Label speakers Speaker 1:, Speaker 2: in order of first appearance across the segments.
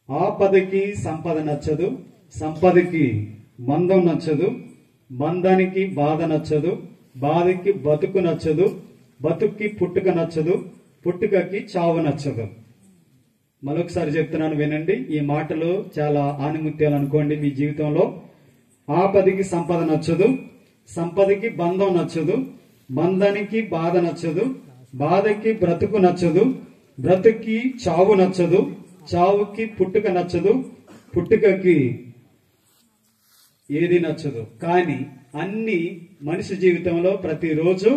Speaker 1: ఆపదకి సంపద నచ్చదు, సంపదకి బంధం నచ్చదు, బంధానికి బాధ నచ్చదు, బాధకి బతుకు నచ్చదు, బతుక్కి పుట్టుక నచ్చదు, పుట్టుకకి చావు నచ్చదు. మరొకసారి చెప్తున్నాను వినండి. ఈ మాటలు చాలా ఆనిముత్యాలు అనుకోండి మీ జీవితంలో. ఆపదకి సంపద నచ్చదు, సంపదకి బంధం నచ్చదు, బంధానికి బాధ నచ్చదు, బాధకి బ్రతుకు నచ్చదు, బ్రతుక్కి చావు నచ్చదు, చావుకి పుట్టుక నచ్చదు, పుట్టుకకి ఏది నచ్చదు. కానీ అన్ని మనిషి జీవితంలో ప్రతిరోజు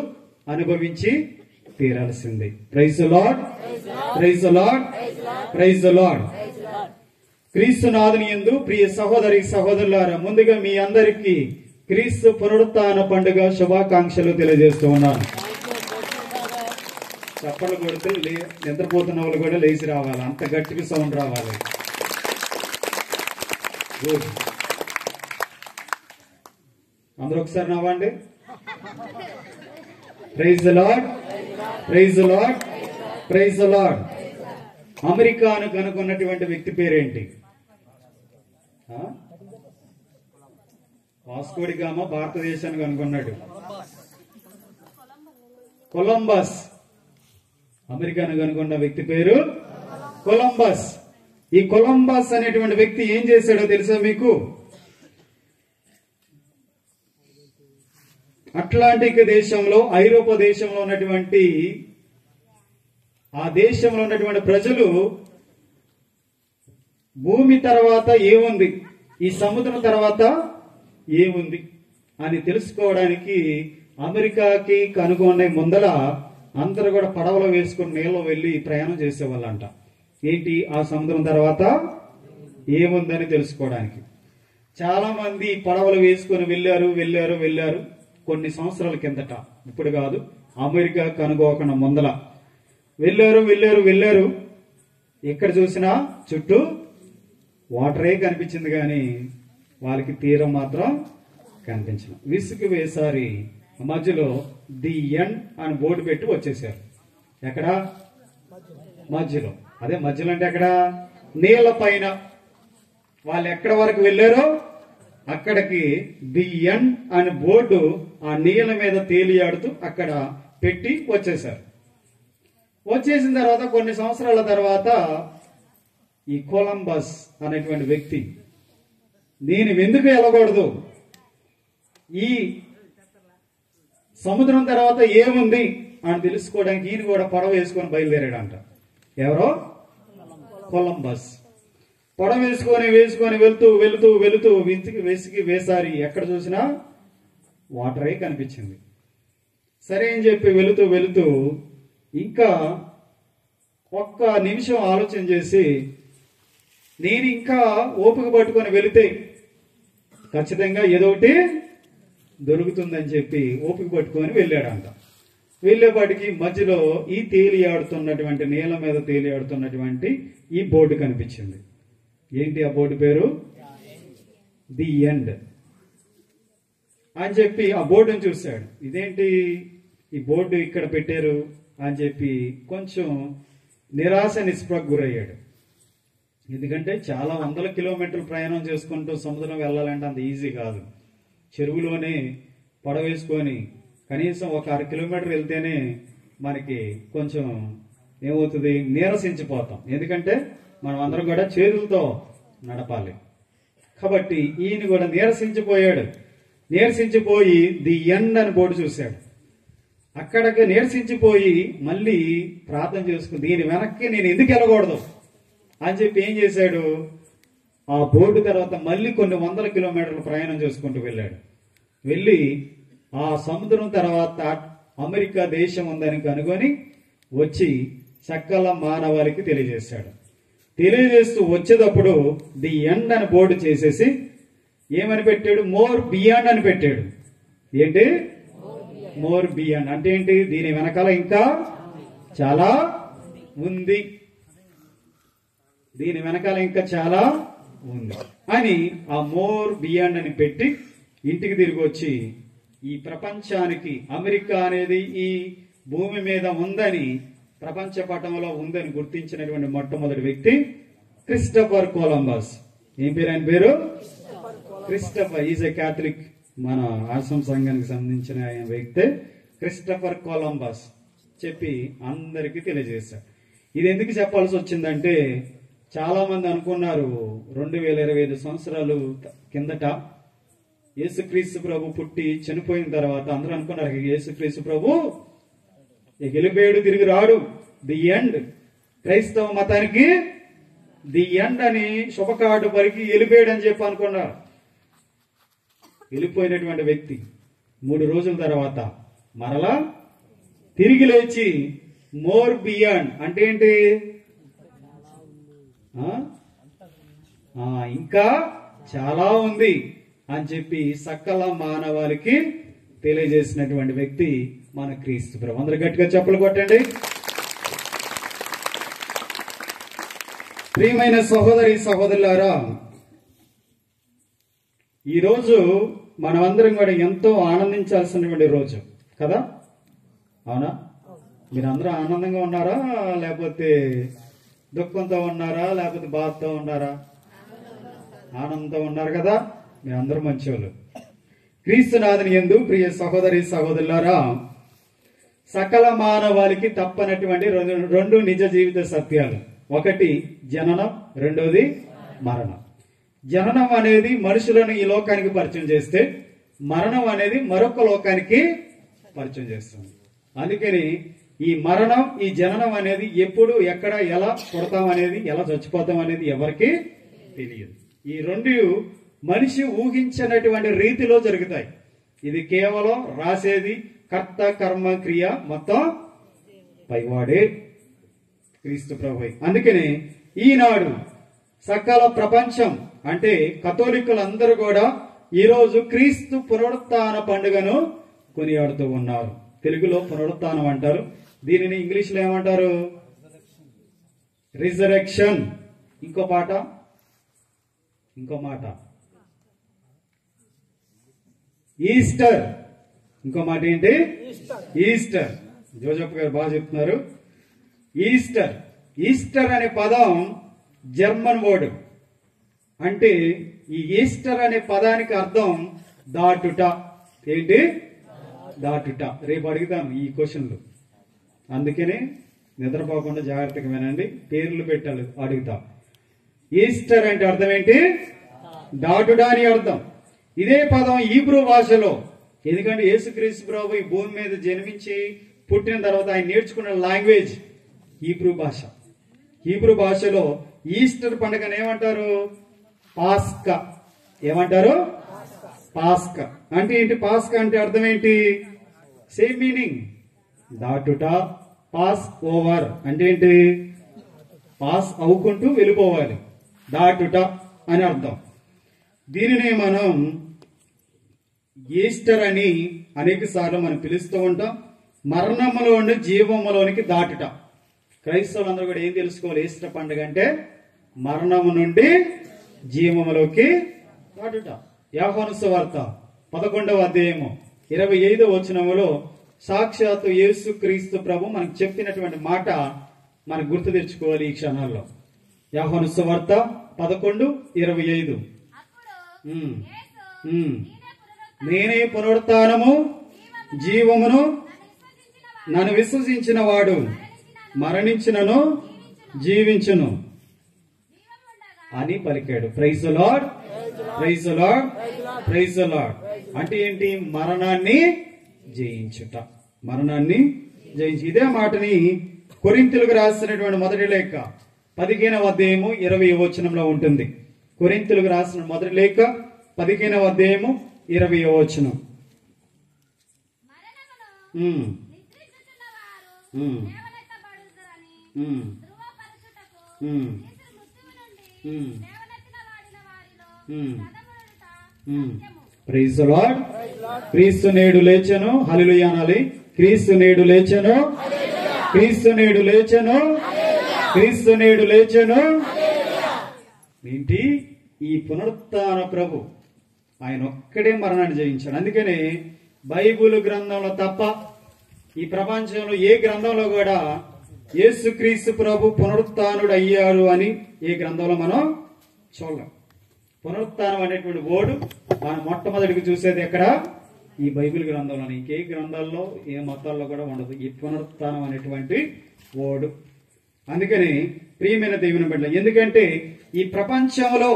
Speaker 1: అనుభవించి తీరాల్సింది. Praise the lord, praise the lord, praise the lord. క్రీస్తునాథుని యందు ప్రియ సహోదరి సహోదరులారా, ముందుగా మీ అందరికీ క్రీస్తు పునరుత్థాన పండుగ శుభాకాంక్షలు తెలియజేస్తూ ఉన్నాను. చప్పలు కొడితే నిద్రపోతున్న వాళ్ళు కూడా లేచి రావాలి, అంత గట్టిగా సౌండ్ రావాలి. గుడ్. అందరూ ఒకసారి నవ్వండి. Praise the lord, praise the lord, praise the lord. అమెరికాను కనుగొన్నటువంటి వ్యక్తి పేరేంటి? వాస్కో డి గామా భారతదేశాన్ని కనుగొన్నాడు. కొలంబస్. అమెరికాను కనుగొన్న వ్యక్తి పేరు కొలంబస్. ఈ కొలంబస్ అనేటువంటి వ్యక్తి ఏం చేశాడో తెలుసా మీకు? అట్లాంటిక్ దేశంలో, ఐరోపా దేశంలో ఉన్నటువంటి ఆ దేశంలో ఉన్నటువంటి ప్రజలు భూమి తర్వాత ఏముంది, ఈ సముద్రం తర్వాత ఏముంది అని తెలుసుకోవడానికి అమెరికాకి కనుగొనే ముందల అందరూ కూడా పడవలో వేసుకుని నీళ్ళలో వెళ్లి ప్రయాణం చేసేవాళ్ళంట. ఏంటి, ఆ సముద్రం తర్వాత ఏముందని తెలుసుకోవడానికి. చాలా మంది పడవలు వేసుకుని వెళ్ళారు కొన్ని సంవత్సరాల కిందట, ఇప్పుడు కాదు, అమెరికా కనుగోకుండా ముందల వెళ్ళారు. ఎక్కడ చూసినా చుట్టూ వాటరే కనిపించింది కానీ వాళ్ళకి తీరం మాత్రం కనిపించదు. విసుగు వేసారి మధ్యలో ది ఎండ్ అని బోర్డు పెట్టి వచ్చేసారు. ఎక్కడ? మధ్యలో. అదే మధ్యలో అంటే ఎక్కడ? నీళ్ల పైన. వాళ్ళు ఎక్కడ వరకు వెళ్ళారో అక్కడికి ది ఎండ్ అని బోర్డు ఆ నీళ్ల మీద తేలియాడుతూ అక్కడ పెట్టి వచ్చేసారు. వచ్చేసిన తర్వాత కొన్ని సంవత్సరాల తర్వాత ఈ కొలంబస్ అనేటువంటి వ్యక్తి, నేను ఎందుకు వెళ్ళకూడదు, ఈ సముద్రం తర్వాత ఏముంది అని తెలుసుకోవడానికి ఈయన కూడా పడవ వేసుకొని బయలుదేరాడంట. ఎవరో? కొలంబస్. పడవ వేసుకొని వెళుతూ వెసికి వేసారి ఎక్కడ చూసినా వాటరే కనిపించింది. సరే అని చెప్పి వెళుతూ ఇంకా ఒక్క నిమిషం ఆలోచన చేసి, నేను ఇంకా ఓపిక పట్టుకొని వెళితే ఖచ్చితంగా ఏదో ఒకటి దొరుకుతుందని చెప్పి ఓపిక పట్టుకొని వెళ్ళాడంట. వెళ్ళేపాటికి మధ్యలో ఈ తేలియాడుతున్నటువంటి, నీళ్ళ మీద తేలియాడుతున్నటువంటి ఈ బోర్డు కనిపించింది. ఏంటి ఆ బోర్డు పేరు? ది ఎండ్ అని చెప్పి ఆ బోర్డుని చూశాడు. ఇదేంటి ఈ బోర్డు ఇక్కడ పెట్టారు అని చెప్పి కొంచెం నిరాశ నిస్పృహకు గురయ్యాడు. ఎందుకంటే చాలా వందల కిలోమీటర్లు ప్రయాణం చేసుకుంటూ సముద్రం వెళ్ళాలంటే అంత ఈజీ కాదు. చెరువులోనే పడవేసుకొని కనీసం ఒక 1/2 కిలోమీటర్ వెళ్తేనే మనకి కొంచెం ఏమవుతుంది, నీరసించిపోతాం. ఎందుకంటే మనం అందరం కూడా చేతులతో నడపాలి. కాబట్టి ఈయన కూడా నీరసించిపోయి ది ఎండ్ అని బోర్డు చూశాడు. అక్కడికి నీరసించిపోయి మళ్ళీ ప్రార్థన చేసుకుని, దీని వెనక్కి నేను ఎందుకు వెళ్ళకూడదు అని చెప్పి ఏం చేశాడు, ఆ బోర్డు తర్వాత మళ్ళీ కొన్ని వందల కిలోమీటర్లు ప్రయాణం చేసుకుంటూ వెళ్ళి ఆ సముద్రం తర్వాత అమెరికా దేశం ఉందని కనుగొని వచ్చి సకల మానవాళికి తెలియజేస్తూ వచ్చేటప్పుడు ది ఎండ్ అని బోర్డు చేసేసి ఏమని పెట్టాడు? మోర్ బియాండ్ అని పెట్టాడు. ఏంటి? మోర్ బియాండ్ అంటే ఏంటి? దీని వెనకాల ఇంకా చాలా ఉంది, దీని వెనకాల ఇంకా చాలా ఉంది అని ఆ మోర్ బియాండ్ అని పెట్టి ఇంటికి తిరిగి వచ్చి ఈ ప్రపంచానికి అమెరికా అనేది ఈ భూమి మీద ఉందని, ప్రపంచ పటంలో ఉందని గుర్తించినటువంటి మొట్టమొదటి వ్యక్తి క్రిస్టఫర్ కొలంబస్. ఏం పేరు ఆయన పేరు? క్రిస్టఫర్. ఈజ్ ఏ క్యాథలిక్, మన ఆశ్రమ సంఘానికి సంబంధించిన ఆయన వ్యక్తి క్రిస్టఫర్ కొలంబస్ చెప్పి అందరికీ తెలియజేశారు. ఇది ఎందుకు చెప్పాల్సి వచ్చిందంటే, చాలా మంది అనుకున్నారు 2025 సంవత్సరాలు కిందట యేసుక్రీస్తు ప్రభు పుట్టి చనిపోయిన తర్వాత అందరూ అనుకున్నారు యేసుక్రీస్తు ప్రభు వెళ్ళిపోయాడు, తిరిగి రాడు, ది ఎండ్, క్రైస్తవ మతానికి ది ఎండ్ అని శుభకార్డు పలికి వెళ్ళిపోయాడు అని చెప్పి అనుకున్నారు. వెళ్ళిపోయినటువంటి వ్యక్తి 3 రోజుల తర్వాత మరలా తిరిగి లేచి మోర్ బియాండ్ అంటే ఏంటి, ఇంకా చాలా ఉంది అని చెప్పి సకల మానవాళికి తెలియజేసినటువంటి వ్యక్తి మన క్రీస్తు ప్రభు. అందరూ గట్టిగా చప్పలు కొట్టండి. ప్రియమైన సహోదరి సహోదరులారా, ఈ రోజు మనమందరం కూడా ఎంతో ఆనందించాల్సినటువంటి రోజు కదా, అవునా? మీరందరూ ఆనందంగా ఉన్నారా, లేకపోతే దుఃఖంతో ఉన్నారా, లేకపోతే బాధతో ఉన్నారా? ఆనందంతో ఉన్నారు కదా, మీరందరూ మంచివాళ్ళు. క్రీస్తునాథుని యందు ప్రియ సహోదరి సహోదరులారా, సకల మానవాళికి తప్పనటువంటి రెండు నిజ జీవిత సత్యాలు. ఒకటి జననం, రెండోది మరణం. జననం అనేది మనుషులను ఈ లోకానికి పరిచయం చేస్తే, మరణం అనేది మరొక లోకానికి పరిచయం చేస్తుంది. అందుకని ఈ మరణం, ఈ జననం అనేది ఎప్పుడు, ఎక్కడ, ఎలా పుడతాం అనేది, ఎలా చచ్చిపోతాం అనేది ఎవరికి తెలియదు. ఈ రెండు మనిషి ఊహించినటువంటి రీతిలో జరుగుతాయి. ఇది కేవలం రాసేది కర్త కర్మ క్రియ మొత్తం పైవాడే క్రీస్తు ప్రభువే. అందుకని ఈనాడు సకల ప్రపంచం అంటే కథోలికులందరూ కూడా ఈరోజు క్రీస్తు పునరుత్థాన పండుగను కొనియాడుతూ ఉన్నారు. తెలుగులో పునరుత్థానం అంటారు, దీనిని ఇంగ్లీష్ లో ఏమంటారు? రిజరెక్షన్. ఇంకో మాట ఈస్టర్. ఇంకో మాట ఏంటి? ఈస్టర్. జోజప్ గారు బాగా చెప్తున్నారు. ఈస్టర్. ఈస్టర్ అనే పదం జర్మన్ వర్డ్. అంటే ఈ ఈస్టర్ అనే పదానికి అర్థం దాటుట. ఏంటి? దాటుట. రేపు అడుగుతాను ఈ క్వశ్చన్లు, అందుకనే నిద్రపోకుండా జాగ్రత్తగా వినండి. పేర్లు పెట్టాలి, అడుగుతా. ఈస్టర్ అంటే అర్థం ఏంటి? దాటుట అని అర్థం. ఇదే పదం హీబ్రూ భాషలో, ఎందుకంటే యేసుక్రీస్తు ప్రభు ఈ భూమి మీద జన్మించి పుట్టిన తర్వాత ఆయన నేర్చుకున్న లాంగ్వేజ్ హీబ్రూ భాష. హీబ్రూ భాషలో ఈస్టర్ పండుగను ఏమంటారు? పాస్కా. ఏమంటారు? పాస్కా అంటే ఏంటి? పాస్కా అంటే అర్థం ఏంటి? సేమ్ మీనింగ్, దాటుట. పాస్ ఓవర్ అంటే ఏంటి? పాస్ అవుకుంటూ వెళ్ళిపోవాలి, దాటుట అని అర్థం. దీనిని మనం ఈస్టర్ అని అనేక సార్లు మనం పిలుస్తూ ఉంటాం. మరణములో నుండి జీవములోనికి దాటుట. క్రైస్తవులందరూ కూడా ఏం తెలుసుకోవాలి? ఈస్టర్ పండుగ అంటే మరణము నుండి జీవములోకి దాటుట. యోహాను సువార్త 11వ అధ్యాయము 25వ వచనములో సాక్షాత్తు యేసు క్రీస్తు ప్రభు మనకు చెప్పినటువంటి మాట మనం గుర్తు తెచ్చుకోవాలి ఈ క్షణాల్లో. యోహాను సువార్త 11:25. నేనే పునరుత్థానము జీవమును, నన్ను విశ్వసించిన వాడు మరణించినను జీవించును అని పలికాడు. Praise the lord, praise the lord, praise the lord. అంటే ఏంటి? మరణాన్ని జయించుట. మరణాన్ని జయించి. ఇదే మాటని కొరింథీయులకు రాసినటువంటి మొదటి లేఖ 15వ అధ్యాయము 20వ వచనంలో ఉంటుంది. కొరింథీయులకు రాసిన మొదటి లేఖ 15వ అధ్యాయము 20వ వచనం. Praise the lord. క్రీస్తు నేడు లేచెను. హల్లెలూయా అనాలి. క్రీస్తు నేడు లేచెను, క్రీస్తు నేడు లేచెను, క్రీస్తు నేడు లేచెను. ఏంటి? ఈ పునరుత్థాన ప్రభు ఆయన ఒక్కడే మరణాన్ని జయించాడు. అందుకని బైబిల్ గ్రంథంలో తప్ప ఈ ప్రపంచంలో ఏ గ్రంథంలో కూడా యేసుక్రీస్తు ప్రభు పునరుత్థానుడు అయ్యారు అని ఏ గ్రంథంలో మనం చూడలేం. పునరుత్థానం అనేటువంటి వర్డ్ మనం మొట్టమొదటికి చూసేది ఎక్కడ? ఈ బైబిల్ గ్రంథంలో. ఇంకే గ్రంథాల్లో ఏ మతాల్లో కూడా ఉండదు ఈ పునరుత్థానం అనేటువంటి వర్డ్. అందుకని ప్రియమైన దేవుని బిడ్డలు, ఎందుకంటే ఈ ప్రపంచంలో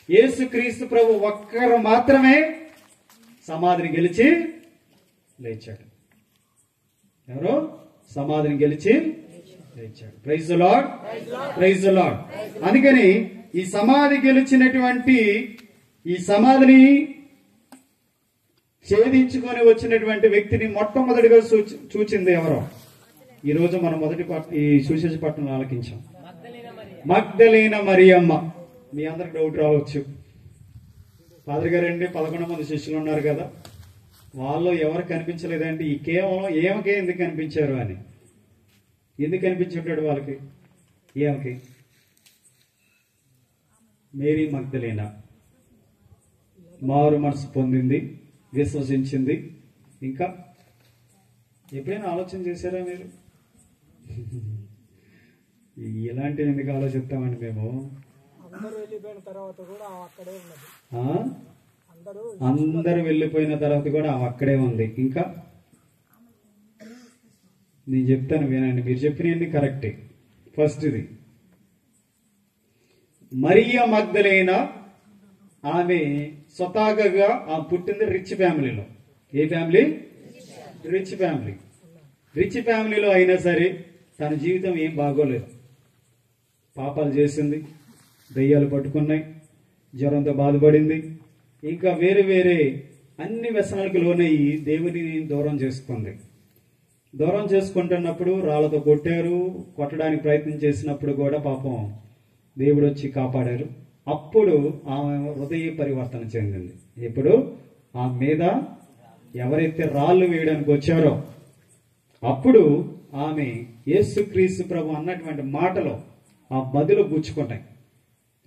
Speaker 1: యేసుక్రీస్తు ప్రభు ఒక్కరు మాత్రమే సమాధిని గెలిచి లేచాడు. ఎవరు? సమాధిని గెలిచి లేచాడు. Praise the lord, praise the lord. అందుకని ఈ సమాధి గెలిచినటువంటి ఈ సమాధిని ఛేదించుకొని వచ్చినటువంటి వ్యక్తిని మొట్టమొదటిగా చూచింది ఎవరో? ఈ రోజు మనం మొదటి ఈ సువిశేష పట్టణంలో ఆలకించాం. మగ్దలేన మరియమ్మ. మీ అందరికి డౌట్ రావచ్చు, ఫాదర్ గారండి 11 మంది శిష్యులు ఉన్నారు కదా, వాళ్ళు ఎవరు కనిపించలేదంటే ఈ కేవలం ఏమకే ఎందుకు కనిపించారు అని. ఎందుకు కనిపించుంటాడు వాళ్ళకి? ఏమకి? మేరీ మగ్దలేనా మారు మనసు పొందింది, విశ్వసించింది. ఇంకా ఎప్పుడైనా ఆలోచన చేశారా మీరు? ఇలాంటివి ఎందుకు ఆలోచిస్తామండి మేము? అందరూ వెళ్ళిపోయిన తర్వాత కూడా అక్కడే ఉంది. ఇంకా నేను చెప్తాను వినండి, మీరు చెప్పినవన్నీ కరెక్టే. ఫస్ట్ ఇది మరియ మగ్దలేనా. ఆమె స్వతహాగా ఆమె పుట్టింది రిచ్ ఫ్యామిలీలో. ఏ ఫ్యామిలీ? Rich family. రిచ్ ఫ్యామిలీలో అయినా సరే తన జీవితం ఏం బాగోలేదు. పాపాలు చేసింది, దయ్యాలు పట్టుకున్నాయి, జ్వరంతో బాధపడింది, ఇంకా వేరే వేరే అన్ని వ్యసనాలకు లోనయ్యి దేవుని దూరం చేసుకుంది. దూరం చేసుకుంటున్నప్పుడు రాళ్లతో కొట్టారు, కొట్టడానికి ప్రయత్నం చేసినప్పుడు కూడా పాపం దేవుడు వచ్చి కాపాడారు. అప్పుడు ఆమె హృదయ పరివర్తన చెందింది. ఇప్పుడు ఆమె మీద ఎవరైతే రాళ్ళు వేయడానికి వచ్చారో అప్పుడు ఆమె యేసుక్రీస్తు ప్రభు అన్నటువంటి మాటలో ఆ బదులు గుచ్చుకుంటాయి.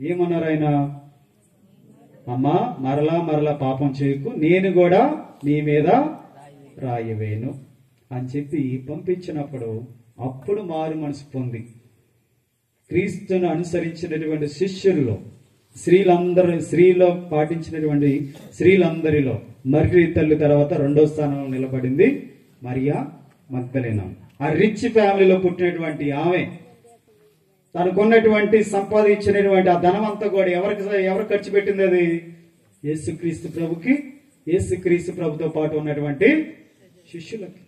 Speaker 1: ఏమన్నారు ఆయన? అమ్మా, మరలా మరలా పాపం చేయకు, నేను కూడా నీ మీద రాయవేను అని చెప్పి పంపించినప్పుడు అప్పుడు మారు మనసు పొంది క్రీస్తును అనుసరించినటువంటి శిష్యుల్లో స్త్రీలో పాటించినటువంటి స్త్రీలందరిలో మర్రి తల్లి తర్వాత 2వ స్థానంలో నిలబడింది మరియా మగ్దలేనా. ఆ రిచ్ ఫ్యామిలీలో పుట్టినటువంటి ఆమె తనకున్నటువంటి సంపాదించినటువంటి ఆ ధనం అంతా కూడా ఎవరు ఖర్చు పెట్టింది? అది యేసుక్రీస్తు ప్రభుకి, యేసుక్రీస్తు ప్రభుతో పాటు ఉన్నటువంటి శిష్యులకి.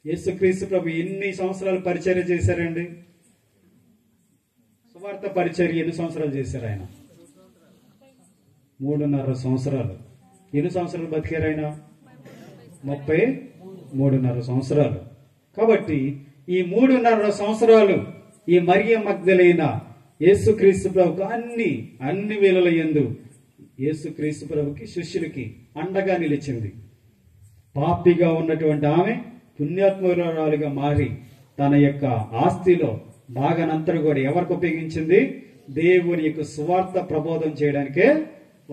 Speaker 1: యేసుక్రీస్తు ప్రభు ఎన్ని సంవత్సరాలు పరిచర్య చేశారండి? సువార్త పరిచర్య ఎన్ని సంవత్సరాలు చేశారు ఆయన? 3.5 సంవత్సరాలు. ఎన్ని సంవత్సరాలు బతికారు ఆయన? 33.5 సంవత్సరాలు. కాబట్టి ఈ 3.5 సంవత్సరాలు ఈ మరియ మగ్దలేనా యేసుక్రీస్తు ప్రభుకు అన్ని వేళల యందు యేసుక్రీస్తు ప్రభుకి శిష్యులకి అండగా నిలిచింది. పాపిగా ఉన్నటువంటి ఆమె పుణ్యాత్మురాలుగా మారి తన యొక్క ఆస్తిలో భాగానంతరం కూడా ఎవరికి ఉపయోగించింది? దేవుని యొక్క సువార్త ప్రబోధం చేయడానికే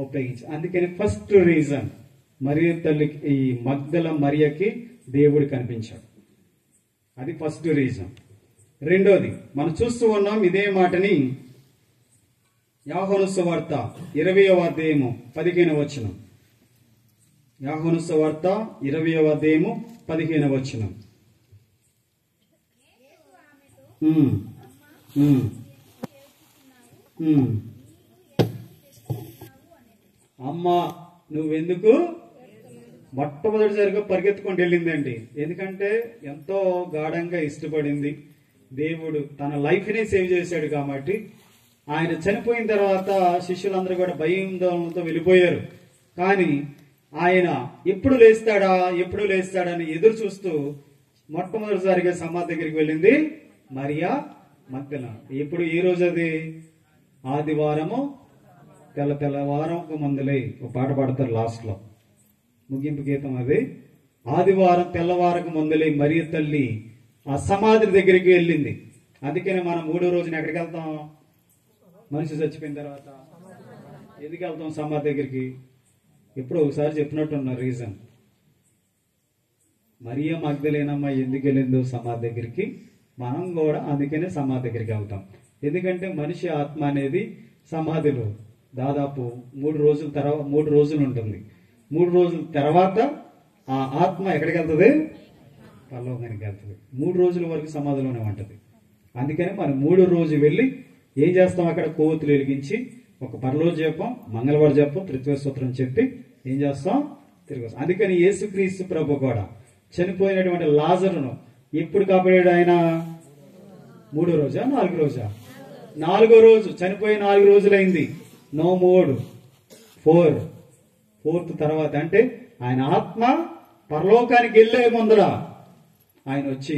Speaker 1: ఉపయోగించింది. అందుకని ఫస్ట్ రీజన్ మరియ తల్లికి, ఈ మగ్దల మరియకి దేవుడు కనిపించాడు. అది ఫస్ట్ రీజన్. రెండోది మనం చూస్తూ ఉన్నాం ఇదే మాటని యోహాను సువార్త 20వ అధ్యాయము 15వ వచనం. యోహాను సువార్త 20వ అధ్యాయము 15వ వచనం. అమ్మా, నువ్వెందుకు? మొట్టమొదటిసారిగా పరిగెత్తుకుంటూ వెళ్ళిందండి. ఎందుకంటే ఎంతో గాఢంగా ఇష్టపడింది. దేవుడు తన లైఫ్ ని సేవ్ చేశాడు కాబట్టి. ఆయన చనిపోయిన తర్వాత శిష్యులందరూ కూడా భయంతో వెళ్ళిపోయారు. కానీ ఆయన ఎప్పుడు లేస్తాడని ఎదురు చూస్తూ మొట్టమొదటిసారిగా సమాధి దగ్గరికి వెళ్ళింది మరియా మగ్దలేనా. ఎప్పుడు? ఈ రోజు అది ఆదివారము తెల్లవారంకు ముందులే ఒక పాట పాడతారు లాస్ట్ లో, ముగింపు గీతం అది. ఆదివారం తెల్లవారకు ముందులే మరియ తల్లి ఆ సమాధి దగ్గరికి వెళ్ళింది. అందుకనే మనం 3వ రోజున ఎక్కడికి వెళ్తాం? మనిషి చచ్చిపోయిన తర్వాత ఎందుకు వెళ్తాం సమాధి దగ్గరికి? ఎప్పుడో ఒకసారి చెప్పినట్టున్న రీజన్. మరియ మగ్దలేనమ్మ ఎందుకు వెళ్ళిందో సమాధి దగ్గరికి మనం కూడా అందుకనే సమాధి దగ్గరికి వెళ్తాం. ఎందుకంటే మనిషి ఆత్మ అనేది సమాధిలో దాదాపు 3 రోజులు ఉంటుంది. 3 రోజుల తర్వాత ఆ ఆత్మ ఎక్కడికి వెళ్తుంది? పరలోకానికి వెళ్తుంది. 3 రోజుల వరకు సమాధిలోనే ఉంటుంది. అందుకని మనం 3 రోజు వెళ్ళి ఏం చేస్తాం? అక్కడ కోతులు వెలిగించి ఒక పరలోక జపం, మంగళవారం జపం, త్రిత్వ సూత్రం చెప్పి ఏం చేస్తాం? తిరిగి వస్తాం. అందుకని యేసుక్రీస్తు ప్రభు కూడా చనిపోయినటువంటి లాజరును ఎప్పుడు కాపాడాడు ఆయన? 3వ రోజా 4వ రోజా? 4వ రోజు. చనిపోయి 4 రోజులైంది. నో మోడ్ 4th తర్వాత అంటే ఆయన ఆత్మ పరలోకానికి వెళ్ళే ముందర ఆయన వచ్చి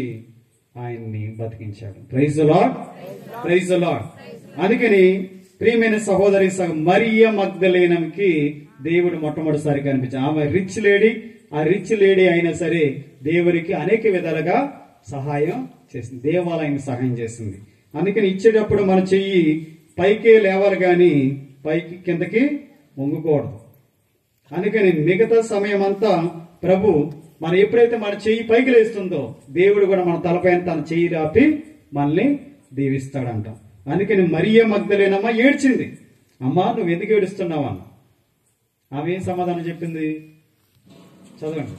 Speaker 1: ఆయన్ని బతికించాడు. Praise the lord, praise the lord. అందుకని ప్రియమైన సహోదరి మరియ మగ్దలేనకి దేవుడు మొట్టమొదటిసారి కనిపించాడు. ఆమె రిచ్ లేడీ. ఆ రిచ్ లేడీ అయినా సరే దేవుడికి అనేక విధాలుగా సహాయం చేసింది. దేవాలయానికి సహాయం చేసింది. అందుకని ఇచ్చేటప్పుడు మన చెయ్యి పైకే లేవాలి గాని పైకి కిందకి వంగకూడదు. అందుకని మిగతా సమయం అంతా ప్రభు మనం ఎప్పుడైతే మన చెయ్యి పైకి లేస్తుందో దేవుడు కూడా మన తలపైన తన చెయ్యి రాపి మనల్ని దీవిస్తాడంట. అందుకని మరియ మగ్దలేనమ్మ ఏడ్చింది. అమ్మా నువ్వు ఎందుకు ఏడుస్తున్నావు అన్న. ఆమె ఏం సమాధానం చెప్పింది? చదవండి.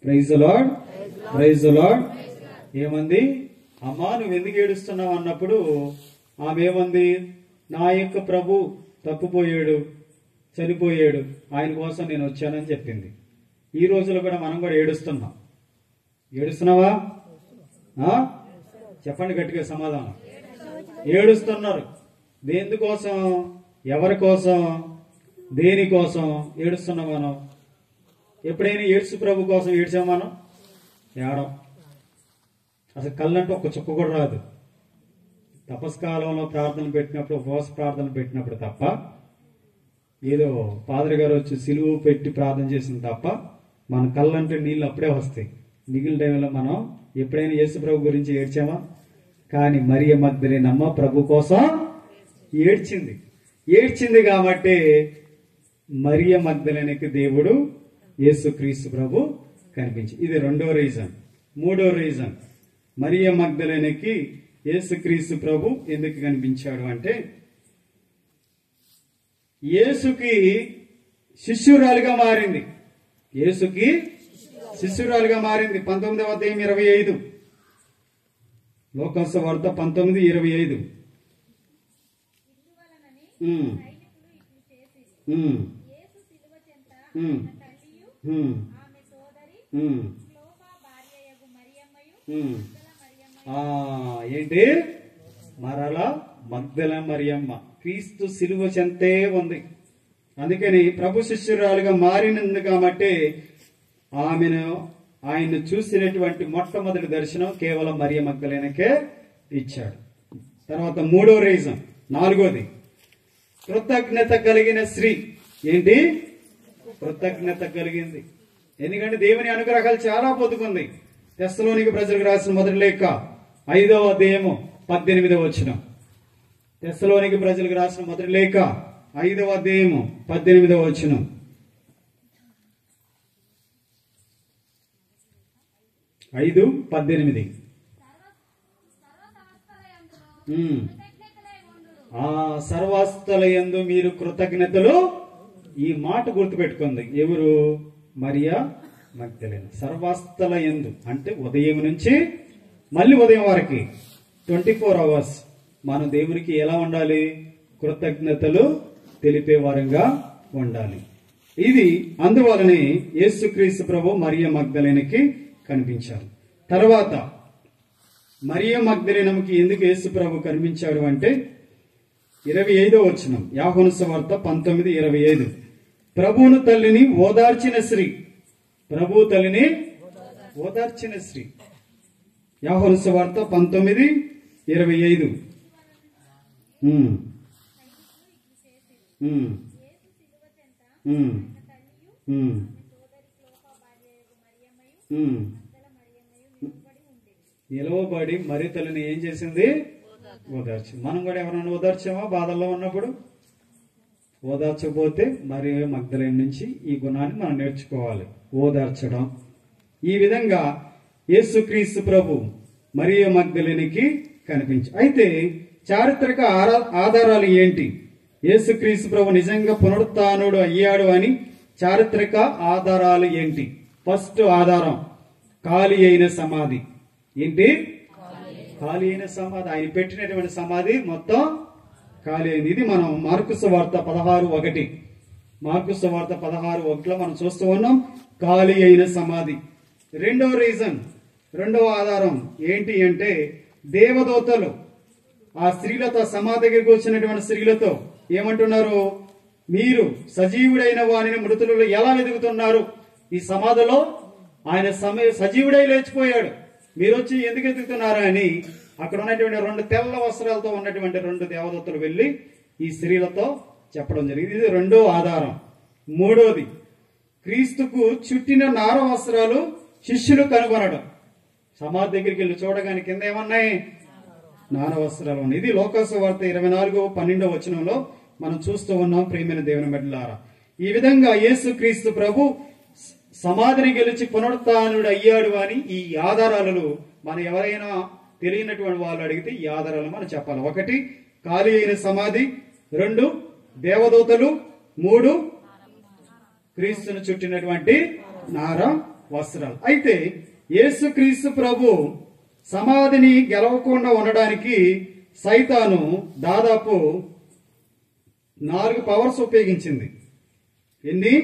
Speaker 1: Praise the lord, praise the lord. ఏమంది? అమ్మా నువ్వు ఎందుకు ఏడుస్తున్నావు అన్నప్పుడు ఆమె ఏమంది? నా యొక్క ప్రభు తప్పిపోయాడు, చనిపోయాడు, ఆయన కోసం నేను వచ్చానని చెప్పింది. ఈ రోజులో కూడా మనం కూడా ఏడుస్తున్నాం. ఏడుస్తున్నావా? చెప్పండి గట్టిగా సమాధానం. ఏడుస్తున్నారు. దేనికోసం? ఎవరి కోసం? దేనికోసం ఏడుస్తున్నాం మనం? ఎప్పుడైనా యేసు ప్రభు కోసం ఏడ్చాం మనం? ఏడం. అసలు కళ్ళంటూ ఒక్క చుక్క కూడా రాదు. తపస్కాలంలో ప్రార్థన పెట్టినప్పుడు, ఉపవాస ప్రార్థన పెట్టినప్పుడు తప్ప, ఏదో ఫాదర్ గారు వచ్చి సిలువు పెట్టి ప్రార్థన చేసింది తప్ప మన కళ్ళంటే నీళ్ళు అప్పుడే వస్తాయి. మిగిలిన టైంలో మనం ఎప్పుడైనా యేసు ప్రభు గురించి ఏడ్చామా? కానీ మరియ మగ్దలేనమ్మ ప్రభు కోసం ఏడ్చింది. ఏడ్చింది కాబట్టి మరియ మగ్దలేనకి దేవుడు యేసుక్రీస్తు ప్రభు కనిపించి. ఇది 2వ రీజన్. 3వ రీజన్, మరియ మగ్దలేనకి యేసుక్రీస్తు ప్రభు ఎందుకు కనిపించాడు అంటే యేసుకి శిష్యురాలుగా మారింది. యేసుకి శిష్యురాలుగా మారింది. 19వ అధ్యాయం 25, లోకాసు వార్త 19:25. ఏంటి? మరలా మగ్దల మరియమ్మ క్రీస్తు సిలువ చెంతే ఉంది. అందుకని ప్రభు శిష్యురాలుగా మారినందు కాబట్టి ఆయన్ను చూసినటువంటి మొట్టమొదటి దర్శనం కేవలం మరియ మగ్దలేనకే ఇచ్చాడు. తర్వాత 3వ రీజన్, 4వది, కృతజ్ఞత కలిగిన స్త్రీ. ఏంటి? కృతజ్ఞత కలిగింది. ఎందుకంటే దేవుని అనుగ్రహాలు చాలా పొందుకుంది. తెస్సలోనిక ప్రజలకు రాసిన మొదటి లేఖ 5వ అధ్యాయము 18వ వచనం. తెస్సలోనిక ప్రజలకు రాసిన మొదటి లేఖ 5వ అధ్యాయము 18వ వచనం. ఐదు 18. ఆ సర్వస్థలయందు మీరు కృతజ్ఞతలు. ఈ మాట గుర్తుపెట్టుకుంది. ఎవరు? మరియా మగ్దలేన. సర్వస్థలయందు అంటే ఉదయం నుంచి మళ్ళీ ఉదయం వరకు 24 hours మనం దేవునికి ఎలా ఉండాలి? కృతజ్ఞతలు తెలిపే వారంగా ఉండాలి. ఇది అందువలనే యేసుక్రీస్తు ప్రభు మరియ మగ్దలేనకి కనిపించారు. తర్వాత మరియ మగ్దలేనకి ఎందుకు యేసు ప్రభు కనిపించాడు అంటే 25వ వచనం, యోహాను సువార్త 19:25. ప్రభువును తల్లిని ఓదార్చిన స్త్రీ. ప్రభు తల్లిని ఓదార్చిన స్త్రీ. యోహాను సువార్త 19:25. నిలవబడి మరి తల్లిని ఏం చేసింది? ఓదార్చి. మనం కూడా ఎవరైనా ఓదార్చామా బాధల్లో ఉన్నప్పుడు? ఓదార్చకపోతే మరి మగ్దలేని నుంచి ఈ గుణాన్ని మనం నేర్చుకోవాలి, ఓదార్చడం. ఈ విధంగా యేసుక్రీస్తు ప్రభు మరియ మగ్దలేనికి అయితే చారిత్రక ఆధారాలు ఏంటి? యేసుక్రీస్తు ప్రభు నిజంగా పునరుత్థానుడు అయ్యాడు అని చారిత్రక ఆధారాలు ఏంటి? ఫస్ట్ ఆధారం ఖాళీ అయిన సమాధి. ఏంటి? ఖాళీ అయిన సమాధి. ఆయన పెట్టినటువంటి సమాధి మొత్తం ఖాళీ అయింది. ఇది మనం మార్కు సువార్త 16:1 మార్కు సువార్త 16:1 మనం చూస్తూ ఉన్నాం, ఖాళీ అయిన సమాధి. రెండవ ఆధారం ఏంటి అంటే దేవదూతలు ఆ స్త్రీలతో, సమాధి దగ్గరికి వచ్చినటువంటి స్త్రీలతో ఏమంటున్నారు? మీరు సజీవుడైన వానిని మృతులలో ఎలా వెతుకుతున్నారు? ఈ సమాధిలో ఆయన సజీవుడై లేచిపోయాడు, మీరు వచ్చి ఎందుకు వెతుకుతున్నారు అని అక్కడ ఉన్నటువంటి 2 తెల్ల వస్త్రాలతో ఉన్నటువంటి 2 దేవదూతలు వెళ్లి ఈ స్త్రీలతో చెప్పడం జరిగింది. ఇది రెండో ఆధారం. మూడోది, క్రీస్తుకు చుట్టిన నార వస్త్రాలు శిష్యులు కనుగొనడం. సమాధి దగ్గరికి వెళ్ళి చూడగానే కింద ఏమన్నాయి? నార వస్త్రాలు ఉన్నాయి. ఇది లోకాసు వార్త 24:12 మనం చూస్తూ ఉన్నాం. ప్రియమైన దేవుని బిడ్డలారా, ఈ విధంగా యేసుక్రీస్తు ప్రభు సమాధిని గెలిచి పునరుత్థానుడు అయ్యాడు అని ఈ ఆధారాలను మనం ఎవరైనా తెలియనటువంటి వాళ్ళు అడిగితే ఈ ఆధారాలు మనం చెప్పాలి. 1 ఖాళీ అయిన సమాధి, 2 దేవదూతలు, 3 క్రీస్తును చుట్టినటువంటి నార వస్త్రాలు. అయితే యేసుక్రీస్తు ప్రభు సమాధిని గెలవకుండా ఉండడానికి సైతాను దాదాపు 4 పవర్స్ ఉపయోగించింది. ఎన్ని?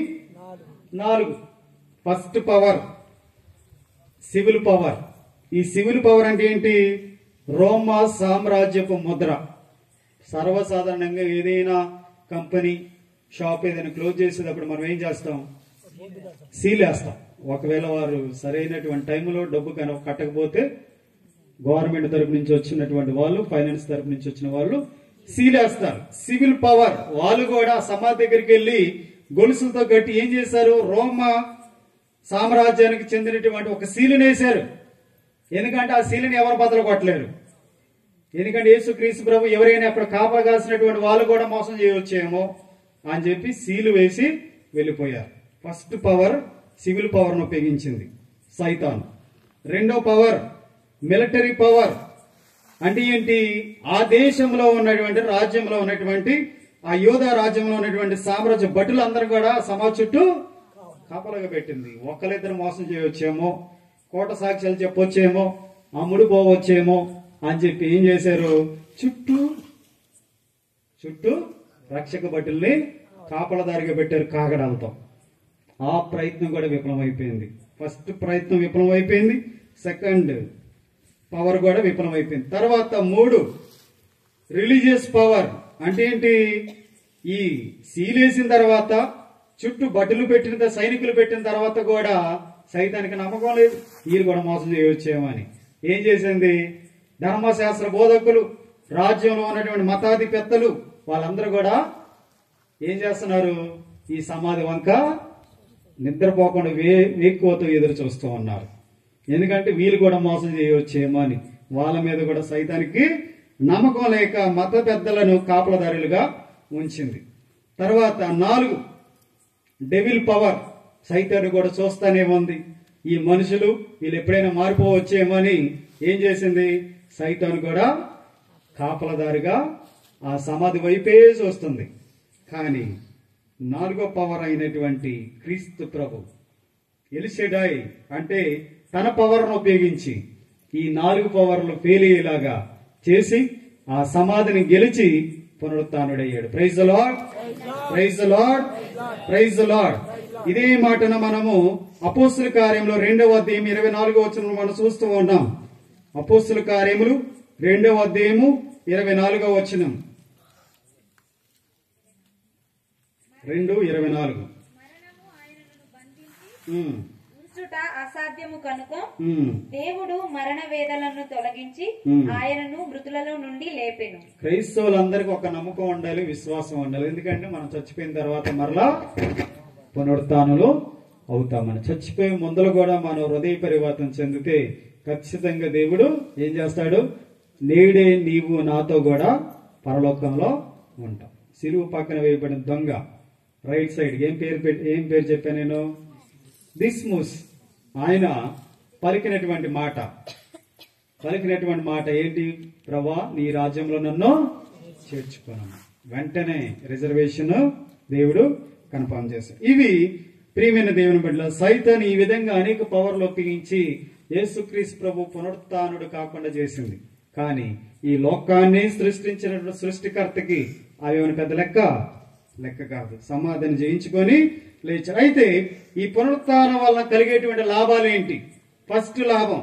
Speaker 1: 4. First power civil power. ఈ సివిల్ పవర్ అంటే ఏంటి? రోమా సామ్రాజ్యపు ముద్ర. సర్వసాధారణంగా ఏదైనా కంపెనీ షాప్ ఏదైనా క్లోజ్ చేసేటప్పుడు మనం ఏం చేస్తాం? సీల్ వేస్తాం. ఒకవేళ వారు సరైనటువంటి టైంలో డబ్బు కట్టకపోతే గవర్నమెంట్ తరపు నుంచి వచ్చినటువంటి వాళ్ళు, ఫైనాన్స్ తరపు నుంచి వచ్చిన వాళ్ళు సీల్ వేస్తారు. సివిల్ పవర్ వాళ్ళు కూడా సమాధి దగ్గరికి వెళ్లి గొలుసులతో కట్టి ఏం చేశారు? రోమా సామ్రాజ్యానికి చెందినటువంటి ఒక సీలుని వేశారు. ఎందుకంటే ఆ సీలుని ఎవరు బద్దలు కొట్టలేరు. ఎందుకంటే యేసుక్రీస్తు ప్రభు ఎవరైనా అక్కడ కాపగాసినటువంటి వాళ్ళు కూడా మోసం చేయవచ్చేమో అని చెప్పి సీలు వేసి వెళ్లిపోయారు. ఫస్ట్ పవర్ సివిల్ పవర్ ను ఉపయోగించింది సైతాన్. రెండో పవర్ మిలిటరీ పవర్. అంటే ఏంటి? ఆ దేశంలో ఉన్నటువంటి, రాజ్యంలో ఉన్నటువంటి, ఆ యోధా రాజ్యంలో ఉన్నటువంటి సామ్రాజ్య భటులందరూ కూడా సమాజ చుట్టూ కాపలాగా పెట్టింది. ఒకరిద్దరు మోసం చేయవచ్చేమో, కోట సాక్ష్యాలు చెప్పొచ్చేమో, అమ్ముడు పోవచ్చేమో అని చెప్పి ఏం చేశారు? చుట్టూ రక్షక భటుల్ని కాపలదారిగా పెట్టారు కాగడాలతో. ఆ ప్రయత్నం కూడా విఫలమైపోయింది. ఫస్ట్ ప్రయత్నం విఫలమైపోయింది, సెకండ్ పవర్ కూడా విఫలమైపోయింది. తర్వాత 3 రిలీజియస్ పవర్. అంటే ఏంటి? ఈ సీలేసిన తర్వాత చుట్టూ భటులు పెట్టిన, సైనికులు పెట్టిన తర్వాత కూడా సైతానికి నమ్మకం లేదు, వీళ్ళు కూడా మోసం చేయవచ్చేమో అని ఏం చేసింది? ధర్మశాస్త్ర బోధకులు, రాజ్యంలో ఉన్నటువంటి మతాధిపతులు వాళ్ళందరూ కూడా ఏం చేస్తున్నారు? ఈ సమాధి వంక నిద్రపోకుండా వేక్కువతో ఎదురు చూస్తూ ఉన్నారు. ఎందుకంటే వీళ్ళు కూడా మోసం చేయవచ్చేమో అని వాళ్ళ మీద కూడా సైతానికి నమ్మకం లేక మత పెద్దలను కాపలదారులుగా ఉంచింది. తర్వాత 4 డెవిల్ పవర్. సైతాన్ని కూడా చూస్తానే ఉంది, ఈ మనుషులు వీళ్ళు ఎప్పుడైనా మారిపోవచ్చేమో అని ఏం చేసింది? సైతాను కూడా కాపలదారిగా ఆ సమాధి వైపే చూస్తుంది. కానీ 4వ పవర్ అయినటువంటి క్రీస్తు ప్రభు ఎల్షెడాయ్ అంటే తన పవర్ను ఉపయోగించి ఈ 4 పవర్లు ఫెయిల్ అయ్యేలాగా చేసి ఆ సమాధిని గెలిచి పునరుత్థానుడయ్యాడు. Praise the lord, praise the lord, praise the lord. ఇదే మాటను మనము అపోస్తుల కార్యములు 2వ అధ్యాయం 24వ వచనంలో మనం చూస్తూ ఉన్నాం. అపోస్తుల కార్యములు 2వ అధ్యాయము 24వ వచనం. 2:24.
Speaker 2: అసాధ్యము కనుక దేవుడు మరణ వేదనలను తొలగించి ఆయనను మృతులలో నుండి లేపెను.
Speaker 1: క్రైస్తవులందరికీ ఒక నమ్మకం ఉండాలి, విశ్వాసం ఉండాలి. ఎందుకంటే మనం చచ్చిపోయిన తర్వాత మరలా పునరుత్థానులు అవుతామని. చచ్చిపోయే ముందులు కూడా మనం హృదయ పరివర్తన చెందితే ఖచ్చితంగా దేవుడు ఏం చేస్తాడు? నేడే నీవు నాతో కూడా పరలోకంలో ఉంటావు. సిలువు పక్కన వేయబడిన దొంగ రైట్ సైడ్ ఏం పేరు చెప్పాను నేను? దిస్ముస్. ఆయన పలికినటువంటి మాట ఏంటి? ప్రభా, నీ రాజ్యంలో నన్ను చేర్చుకున్నాను. వెంటనే రిజర్వేషన్ దేవుడు కన్ఫర్మ్ చేశాడు. ఇవి ప్రియమైన దేవుని బిడ్డల, సైతాన్ ఈ విధంగా అనేక పవర్లు ఉపయోగించి యేసుక్రీస్తు ప్రభు పునరుత్థానుడు కాకుండా చేసింది. కానీ ఈ లోకాన్ని సృష్టించిన సృష్టికర్తకి అవి పెద్ద లెక్క కాదు. సమాధిని జయించుకొని లేచాడు. అయితే ఈ పునరుత్థానం వలన కలిగేటువంటి లాభాలు ఏంటి? ఫస్ట్ లాభం,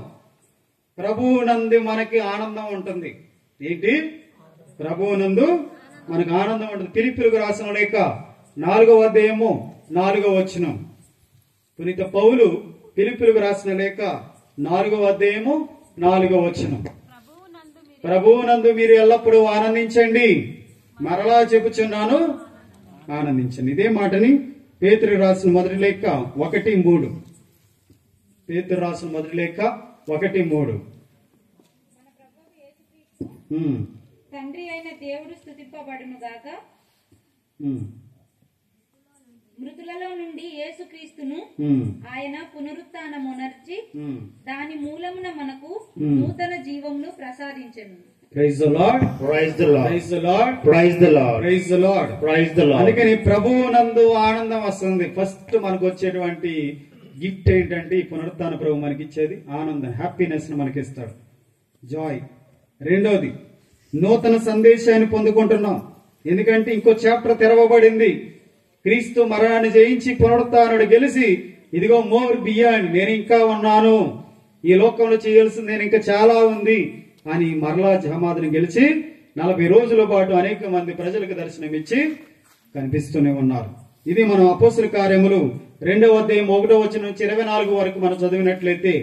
Speaker 1: ప్రభువునందు మనకి ఆనందం ఉంటుంది. ఏంటి? ప్రభువునందు మనకు ఆనందం ఉంటుంది. ఫిలిప్పీయులకు రాసిన లేఖ 4వ అధ్యాయము 4వ వచనం. పునీత పౌలు ఫిలిప్పీయులకు రాసిన లేఖ 4వ అధ్యాయము 4వ వచనం. ప్రభువునందు మీరు ఎల్లప్పుడూ ఆనందించండి, మరలా చెప్పుచున్నాను ఆనందించండి. ఇదే మాటని పేతురు రాసిన మొదటి లేఖ 1:3. పేతురు రాసిన మొదటి లేఖ 1:3.
Speaker 2: తండ్రి అయిన దేవుడు స్తుతింపబడును గాక. మృతులలో నుండి యేసుక్రీస్తును ఆయన పునరుత్థానమునర్చి దాని మూలమున మనకు నూతన జీవమును ప్రసాదించెను.
Speaker 1: Praise the Lord.
Speaker 3: Praise the Lord.
Speaker 1: Praise the Lord.
Speaker 3: Praise the Lord.
Speaker 1: Praise the Lord.
Speaker 3: Praise the Lord.
Speaker 1: అందుకని ప్రభువునందు ఆనందం వస్తుంది. ఫస్ట్ మనకు వచ్చేటువంటి గిఫ్ట్ ఏంటంటే ఈ పునరుత్థాన ప్రభు మనకి ఇచ్చేది ఆనందం, హ్యాపీనెస్ ని మనకి ఇస్తాడు, జాయ్. రెండోది, నూతన సందేశాన్ని పొందుకుంటున్నాం. ఎందుకంటే ఇంకో చాప్టర్ తెరవబడింది. క్రీస్తు మరణాన్ని జయించి పునరుత్థానుడు గెలిచి, ఇదిగో మోర్ బియాండ్, నేను ఇంకా ఉన్నాను, ఈ లోకంలో చేయాల్సింది నేను ఇంకా చాలా ఉంది అని మరలా సమాధిని గెలిచి 40 రోజుల పాటు అనేక మంది ప్రజలకు దర్శనమిచ్చి కనిపిస్తూనే ఉన్నారు. ఇది మనం అపోస్తల కార్యములు 2వ అధ్యాయం 1వ వచనం నుంచి 24 వరకు మనం చదివినట్లయితే,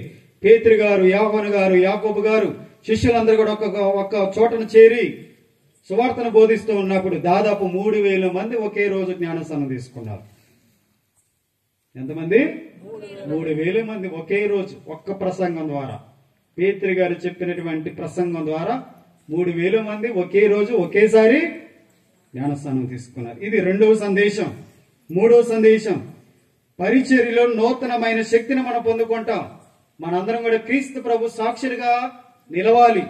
Speaker 1: పేతురు గారు, యోహాను గారు, యాకోబు గారు, శిష్యులందరూ కూడా ఒక్క చోటను చేరి సువార్తను బోధిస్తూ ఉన్నప్పుడు దాదాపు 3000 మంది ఒకే రోజు జ్ఞానస్నానం తీసుకున్నారు. ఎంతమంది? 3000 మంది ఒకే రోజు, ఒక్క ప్రసంగం ద్వారా, పేతురు గారు చెప్పినటువంటి ప్రసంగం ద్వారా 3000 మంది ఒకే రోజు ఒకేసారి జ్ఞానస్నానం తీసుకున్నారు. ఇది రెండవ సందేశం. మూడవ సందేశం, పరిచర్యలో నూతనమైన శక్తిని మనం పొందుకుంటాం. మనందరం కూడా క్రీస్తు ప్రభు సాక్షులుగా నిలవాలి.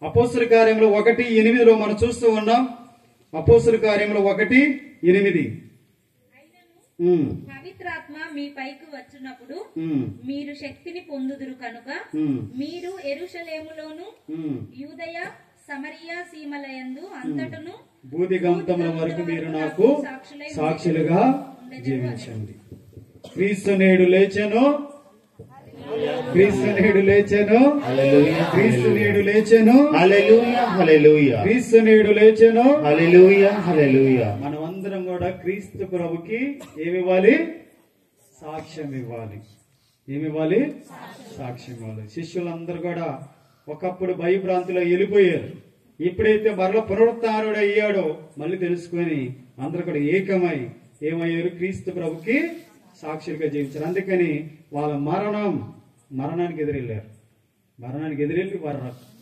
Speaker 1: అపోస్తల కార్యములు 1:8 మనం చూస్తూ ఉన్నాం. అపోస్తల కార్యములు 1:8.
Speaker 2: పవిత్రాత్మ మీ పైకి వచ్చినప్పుడు మీరు శక్తిని పొందుదురు కనుక మీరు యెరూషలేములోను యూదయ సమరియా సీమలయందు అంతటను
Speaker 1: భూదిగంతముల వరకు మీరు నాకు సాక్షులుగా జీవించండి. క్రీస్తు నేడు లేచెను, క్రీస్తు నేడు లేచెను, క్రీస్తు నేడు లేచెను,
Speaker 3: హల్లెలూయా హల్లెలూయా,
Speaker 1: క్రీస్తు నేడు లేచెను,
Speaker 3: హల్లెలూయా హల్లెలూయా.
Speaker 1: మనం అందరం కూడా క్రీస్తు ప్రభుకి ఏమివ్వాలి? సాక్ష్యం ఇవ్వాలి. ఏమివ్వాలి? సాక్ష్యం ఇవ్వాలి. శిష్యులందరూ కూడా ఒకప్పుడు భయభ్రాంతిలో వెళ్ళిపోయారు. ఎప్పుడైతే మరల పునరుత్థానుడు అయ్యాడో మళ్ళీ తెలుసుకొని అందరూ కూడా ఏకమై ఏమయ్యారు? క్రీస్తు ప్రభుకి సాక్షులుగా జీవించారు. అందుకని వాళ్ళ మరణానికి ఎదురెళ్ళారు. మరణానికి ఎదురెళ్ళి వారు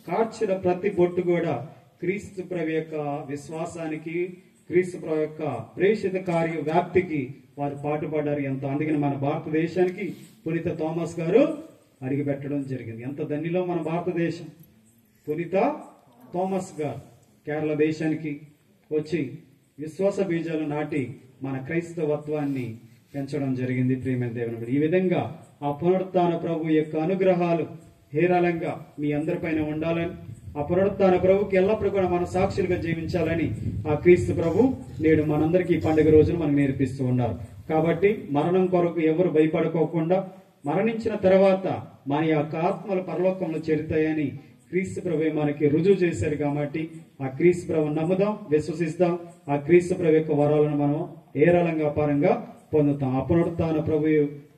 Speaker 1: కార్చిన ప్రతి బొట్టు కూడా క్రీస్తు ప్రభు యొక్క విశ్వాసానికి, క్రీస్తు ప్రభు యొక్క ప్రేషిత కార్య వ్యాప్తికి వారు పాటుపడ్డారు. ఎంత అందుకని మన భారతదేశానికి పునీత థామస్ గారు అడిగి పెట్టడం జరిగింది. ఎంత ధన్యులో మన భారతదేశం. పునీత థామస్ గారు కేరళ దేశానికి వచ్చి విశ్వాస బీజాలు నాటి మన క్రైస్తవత్వాన్ని పెంచడం జరిగింది. ప్రియమైన దేవుని, ఈ విధంగా ఆ పునరుత్థాన ప్రభు యొక్క అనుగ్రహాలు హేరాళంగా మీ అందరిపైన ఉండాలని, ఆ పునరుత్థాన ప్రభుకి ఎల్లప్పుడూ కూడా మన సాక్షులుగా జీవించాలని ఆ క్రీస్తు ప్రభు నేడు మనందరికీ ఈ పండుగ రోజును మనకు నేర్పిస్తూ ఉన్నారు. కాబట్టి మరణం కొరకు ఎవరు భయపడుకోకుండా, మరణించిన తర్వాత మన యొక్క ఆత్మలు పరలోకంలో చేరుతాయని క్రీస్తు ప్రభు మనకి రుజువు చేశారు. కాబట్టి ఆ క్రీస్తు ప్రభు నమ్ముదాం, విశ్వసిస్తాం. ఆ క్రీస్తు ప్రభు యొక్క వరాలను మనం ఏరాళంగా పరంగా పొందుతాం. ఆ పునరుత్థాన ప్రభు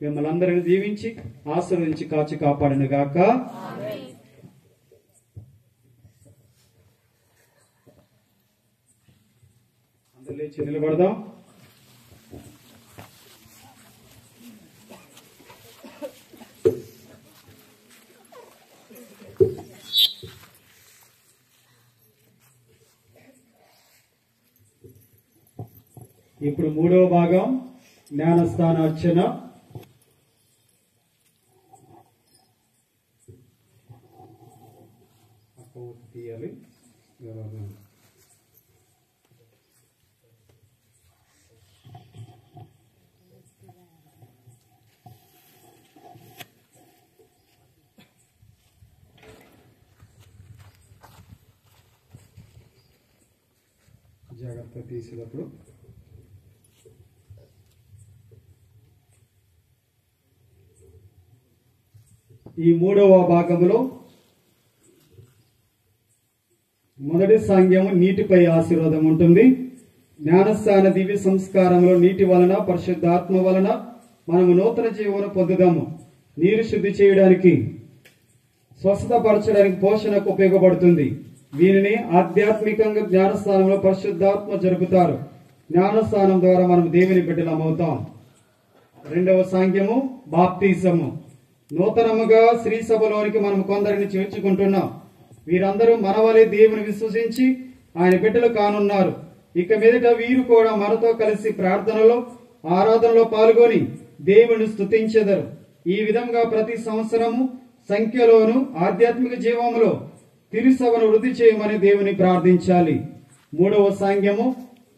Speaker 1: మిమ్మల్ని అందరిని దీవించి ఆశీర్వదించి కాచి కాపాడును గాక. అందరూ లేచి నిలబడదాం. ఇప్పుడు మూడవ భాగం జ్ఞానస్థాన అర్చన. తీయాలి. జాగ్రత్త తీసేటప్పుడు ఈ మూడవ భాగంలో మొదటి సాంగ్యము నీటిపై ఆశీర్వాదం ఉంటుంది. జ్ఞానస్థాన దివ్య సంస్కారంలో నీటి వలన పరిశుద్ధాత్మ వలన మనము నూతన జీవన పొందుదాము. నీరు శుద్ధి చేయడానికి, స్వస్థపరచడానికి, పోషణకు ఉపయోగపడుతుంది. వీరిని ఆధ్యాత్మికంగా జ్ఞానస్థానంలో పరిశుద్ధాత్మ జరుపుతారు. జ్ఞానస్థానం ద్వారా మనం దేవుని బిడ్డలమవుతాం. రెండవ సాంగ్యము బాప్తిజము. నూతనముగా శ్రీ సభలోనికి మనం కొందరిని చేర్చుకుంటున్నాం. వీరందరూ మనవలే దేవుని విశ్వసించి ఆయన బిడ్డలు కానున్నారు. ఇక మీదట వీరు కూడా మనతో కలిసి ప్రార్థనలో, ఆరాధనలో పాల్గొని దేవుని స్తుతించెదరు. ఈ విధంగా ప్రతి సంవత్సరము సంఖ్యలోను ఆధ్యాత్మిక జీవంలో తిరుసభను వృద్ధి చేయమని దేవుని ప్రార్థించాలి. మూడవ సాంగ్యము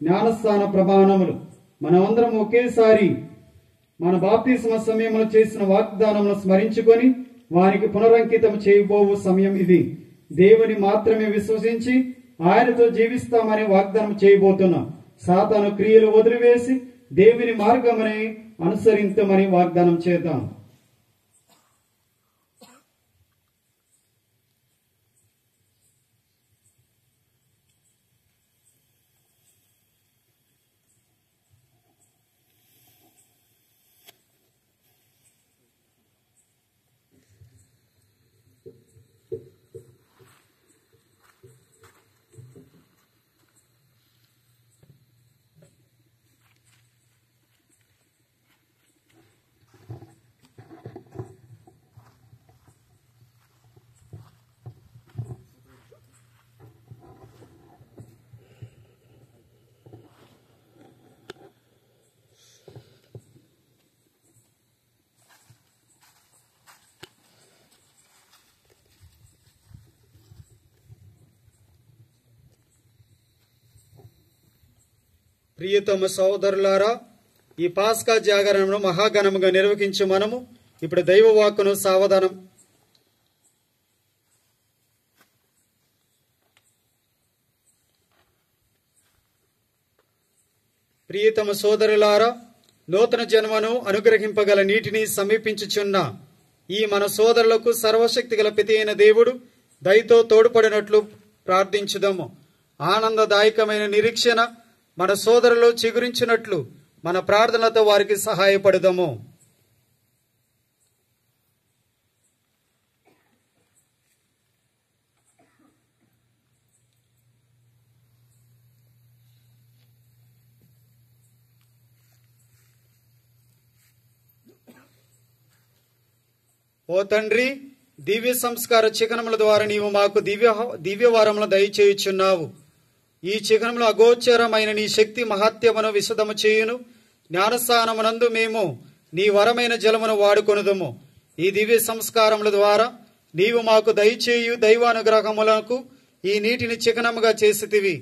Speaker 1: జ్ఞానస్థాన ప్రమాణములు. మనమందరం ఒకేసారి మన బాప్తిస్మ సమయంలో చేసిన వాగ్దానములను స్మరించుకొని వారికి పునరంకితం చేయబోవు సమయం ఇది. దేవుని మాత్రమే విశ్వసించి ఆయనతో జీవిస్తామని వాగ్దానం చేయబోతున్నాం. సాతాను క్రియలు వదిలివేసి దేవుని మార్గమని అనుసరించమని వాగ్దానం చేద్దాం. ప్రియతమ సహోదరులారా, ఈ పాస్కా జాగరణను మహాఘనముగా నిర్వహించు మనము ఇప్పుడు దైవ వాక్కును సావధానం. ప్రియతమ సోదరులారా, నూతన జన్మను అనుగ్రహింపగల నీటిని సమీపించుచున్న ఈ మన సోదరులకు సర్వశక్తి గల పితి అయిన దేవుడు దయతో తోడ్పడినట్లు ప్రార్థించుదాము. ఆనందదాయకమైన నిరీక్షణ మన సోదరులు చిగురించినట్లు మన ప్రార్థనలతో వారికి సహాయపడదాము. ఓ తండ్రి, దివ్య సంస్కార చిహ్నముల ద్వారా నీవు మాకు దివ్యవారములను దయచేయుచున్నావు. ఈ చిహ్నములు అగోచరమైన నీ శక్తి మహాత్యమును విశదము చేయును. జ్ఞానస్థానమునందు మేము నీ వరమైన జలమును వాడుకొనుదము. ఈ దివ్య సంస్కారముల ద్వారా నీవు మాకు దయచేయు దైవానుగ్రహములకు ఈ నీటిని చిహ్నముగా చేసితివి.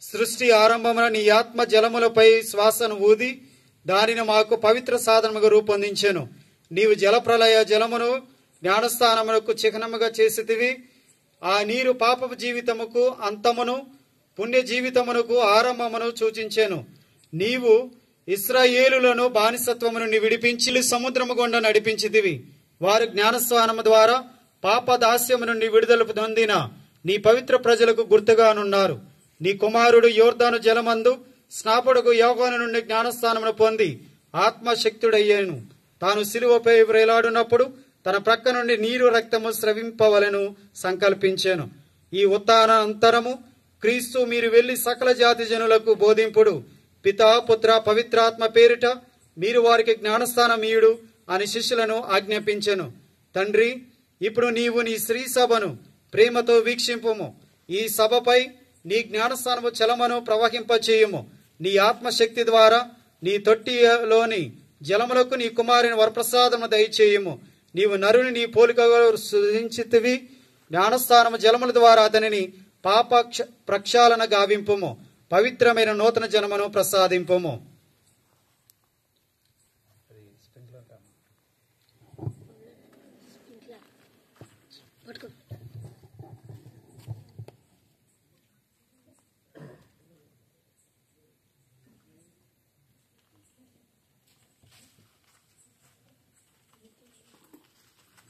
Speaker 1: సృష్టి ఆరంభమున నీ ఆత్మ జలములపై శ్వాసను ఊది దానిని మాకు పవిత్ర సాధనముగా రూపొందించెను. నీవు జలప్రలయ జలమును జ్ఞానస్థానములకు చిహ్నముగా చేసితివి. ఆ నీరు పాపపు జీవితముకు అంతమును, పుణ్య జీవితమునకు ఆరంభమును సూచించెను. నీవు ఇశ్రాయేలులను బానిసత్వము నుండి విడిపించి సముద్రము గుండా నడిపించితివి. వారు జ్ఞానస్నానము ద్వారా పాప దాస్యము నుండి విడుదల పొందిన నీ పవిత్ర ప్రజలకు గుర్తుగానున్నారు. నీ కుమారుడు యోర్దాను జలమందు స్నాపకుడు యోహాను నుండి జ్ఞానస్నానమును పొంది ఆత్మశక్తుడయ్యాను. తాను సిలువపై వేలాడునప్పుడు తన ప్రక్క నుండి నీరు రక్తము స్రవింపవలను సంకల్పించాను. ఈ ఉత్థానానంతరము క్రీస్తు మీరు వెళ్లి సకల జాతి జనులకు బోధింపుడు. పితా, పుత్ర, పవిత్రాత్మ పేరిట మీరు వారికి జ్ఞానస్థానమీయుడు అని శిష్యులను ఆజ్ఞాపించెను. తండ్రి, ఇప్పుడు నీవు నీ శ్రీ సభను ప్రేమతో వీక్షింపుము. ఈ సభపై నీ జ్ఞానస్థానము చలమను ప్రవహింపచేయుము.
Speaker 4: నీ ఆత్మశక్తి ద్వారా నీ తొట్టిలోని జలములకు నీ కుమారుని వరప్రసాదము దయచేయము. నీవు నరుని నీ పోలికగా సృజించితివి. జ్ఞానస్థానము జలముల ద్వారా అతనిని పాప ప్రక్షాళన గావింపుము. పవిత్రమైన నూతన జన్మను ప్రసాదింపుము.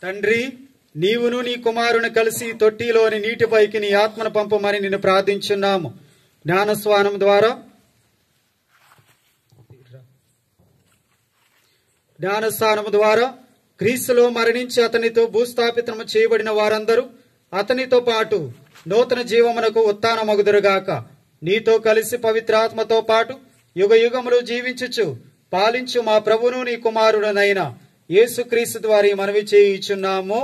Speaker 4: తండ్రి, నీవును నీ కుమారుని కలిసి తొట్టిలోని నీటిపైకి నీ ఆత్మను పంపమని నిన్ను ప్రార్థించున్నాము. జ్ఞానస్నానం ద్వారా క్రీస్తులో మరణించి అతనితో భూస్థాపితము చేయబడిన వారందరూ అతనితో పాటు నూతన జీవమునకు ఉత్థానమగుదురుగాక. నీతో కలిసి పవిత్రాత్మతో పాటు యుగ యుగములు జీవించుచు పాలించు మా ప్రభువును నీ కుమారుడనైన యేసుక్రీస్తు ద్వారా మనవి చేయుచున్నాము.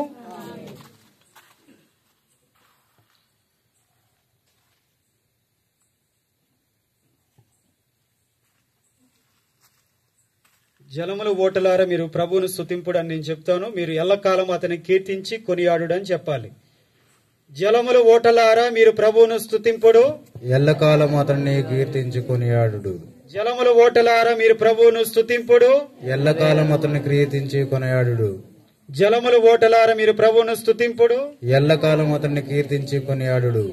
Speaker 4: జలములు ఓటలారా మీరు ప్రభువును స్తుతింపుడు అని నేను చెప్తాను. మీరు ఎల్లకాలం అతని కీర్తించి కొనియాడు అని చెప్పాలి. జలములు ఓటలారా మీరు ప్రభువును స్తుతింపుడు,
Speaker 5: ఎల్లకాలం అతన్ని కీర్తించి కొనియాడు.
Speaker 4: జలములు ఓటలారా మీరు ప్రభువును స్తుతింపుడు,
Speaker 5: ఎల్లకాలం అతన్ని కీర్తించి కొనియాడు.
Speaker 4: జలములు ఓటలారా మీరు ప్రభువును స్తుతింపుడు,
Speaker 5: ఎల్లకాలం అతన్ని కీర్తించి కొనియాడు.